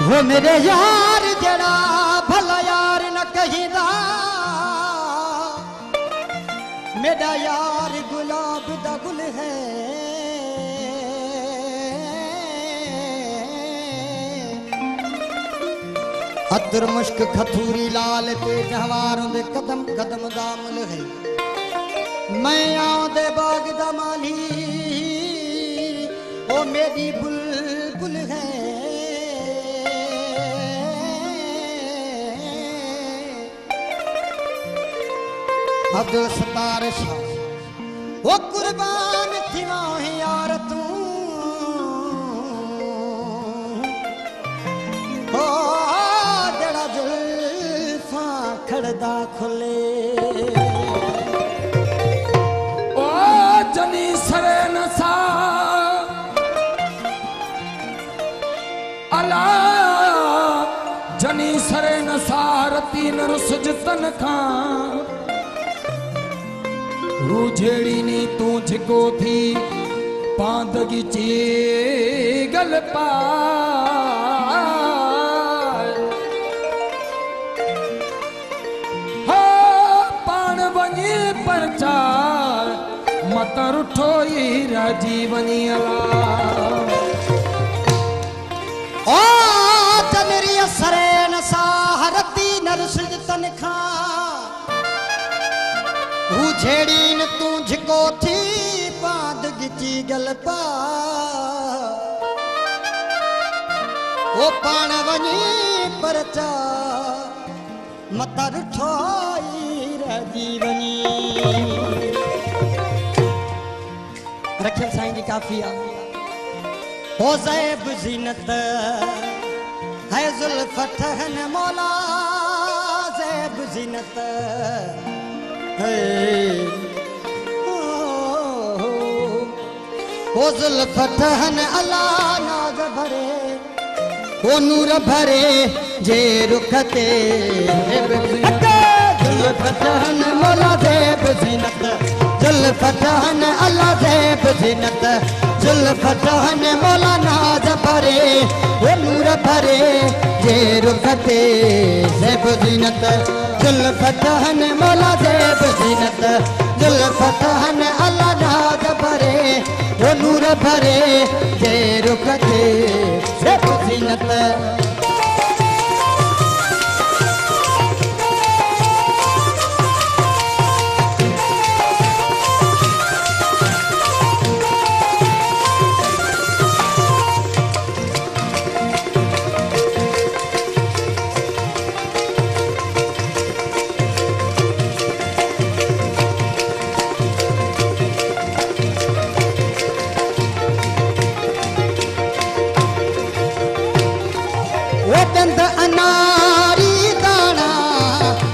हो मेरे यार जड़ा भला यार न कहीदा, मेरा यार गुलाब दा गुल है। अतर मुश्क खथूरी लाल ते जवारों दे कदम कदम दा मुल है। मैं आउंदे बाग दा माली ओ मेरी बुलबुल है। अब्दुल सत्तार शाह वो कुर्बान थी वाहे यार तू ओ जड़ा जुल्फा खड़दा खुले ओ जनी सरे नसा अला जनी सरे नसारती नर सुजतन खां रूझेड़ी नी तू झिको थी पांदगी ची गल पाए हो पान वनी परचार मतर उठोई राजीवनी अला ओ जनरी सरे नसारती नर सुजतन खां रूझेड़ी न तू झिको थी पांदगी ची गल पा ओ पाण वनी परचा मतर ठोई राजीवनी। रखियल साईं जी काफिया हो ज़ैब ज़ीनत है ज़ुल्फ़त है मौला ज़ैब ज़ीनत ओ ज़ुल्फ़त है अल्लाह नाज़ भरे ओ नूर भरे जे रुखते ज़ुल्फ़त है मौला ज़ैब ज़ीनत ज़ुल्फ़त है अल्लाह ज़ैब ज़ीनत ज़ुल्फ़त है मौला नाज़ भरे ओ नूर भरे जे रुखते ज़ैब ज़ीनत ज़ुल्फ़त है मौला ज़ैब ज़ीनत ज़ुल्फ़त है अल्लाह नाज़ भरे ओ नूर भरे जे रुखते ज़ैब ज़ीनत। अनारी दाना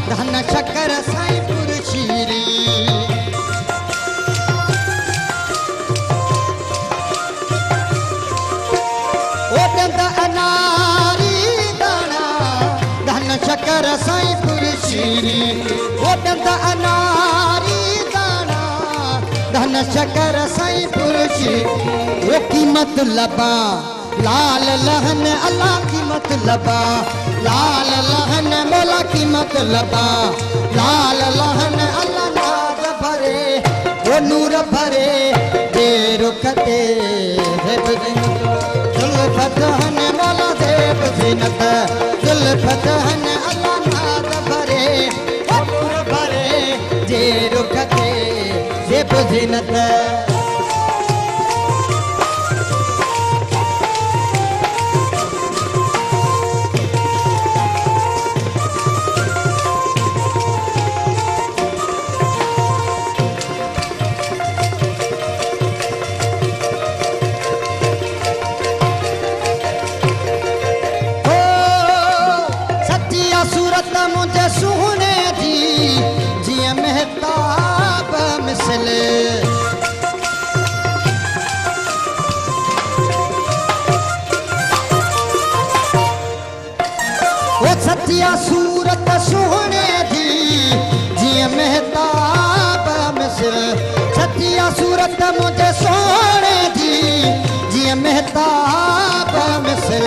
धन शक्कर साईं पुरशीरी ओ दंद अनारी दाना धन शक्कर साईं पुरशीरी ओ दंद अनारी दाना धन शक्कर साईं पुरशीरी वो कीमत लबा लाल लहन अल्लाह की मतलबा लाल लहन मौला की मतलबा लाल लहन अल्लाह नाज़ भरे वो नूर भरे जे रुखते ज़ैब ज़ीनत ज़ुल्फ़त है मौला ज़ैब ज़ीनत ज़ुल्फ़त है अल्लाह नाज़ भरे वो नूर भरे जे रुखते ज़ैब ज़ीनत। मुझे सुने जी जिया महताब मिसल वो सतिया सूरत सुने जी जिया महताब मिसल सतिया सूरत मुझे सोने जी जिया महताब मिसल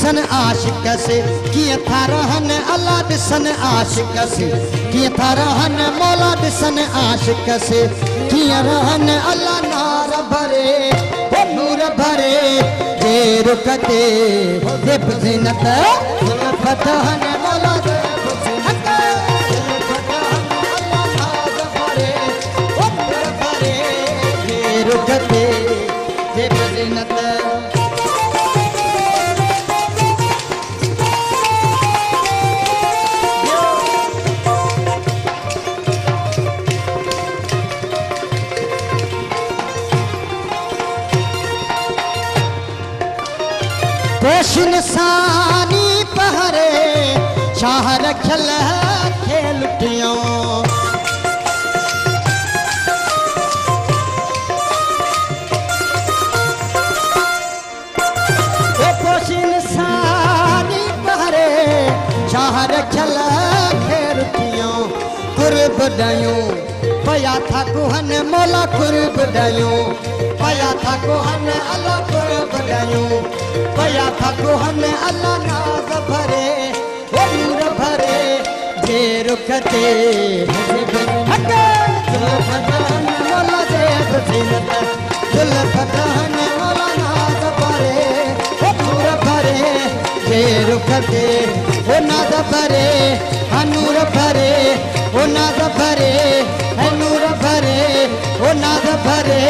ॾिसन आशिक से कीअं था रहनि अल्लाह ॾिसन आशिक से कीअं था रहनि मौला ॾिसन आशिक से कीअं रहनि अल्लाह नार भरे हो नूर भरे जे रुख ते ज़ेब ज़ीनत ज़ुल्फ़ ठहनि मौला ज़ेब ज़ीनत ज़ुल्फ़ ठहनि अल्लाह नाज़ भरे हो नूर भरे जे रुख ते ज़ेब ज़ीनत पेश निशानी पहरे शाह रखल खेल लुटियों पेश निशानी पहरे शाह रखल खेल लुटियों कुर्ब ॾियूं पया था कुहन मौला कुर्ब ॾियूं पया था कुहन अल्लाह कुर्ब ॾियूं पया था कुहन अल्लाह नाज़ भरे हो नूर भरे जे रुख ते ज़ुल्फ़ ठहनि मौला ज़ेब ज़ीनत ज़ुल्फ़ ठहनि मौला नाज़ भरे हो नूर भरे जे रुख ते हो नाज़ भरे हा नूर भरे हो नाज़ भरे है नूर भरे हो नाज़ भरे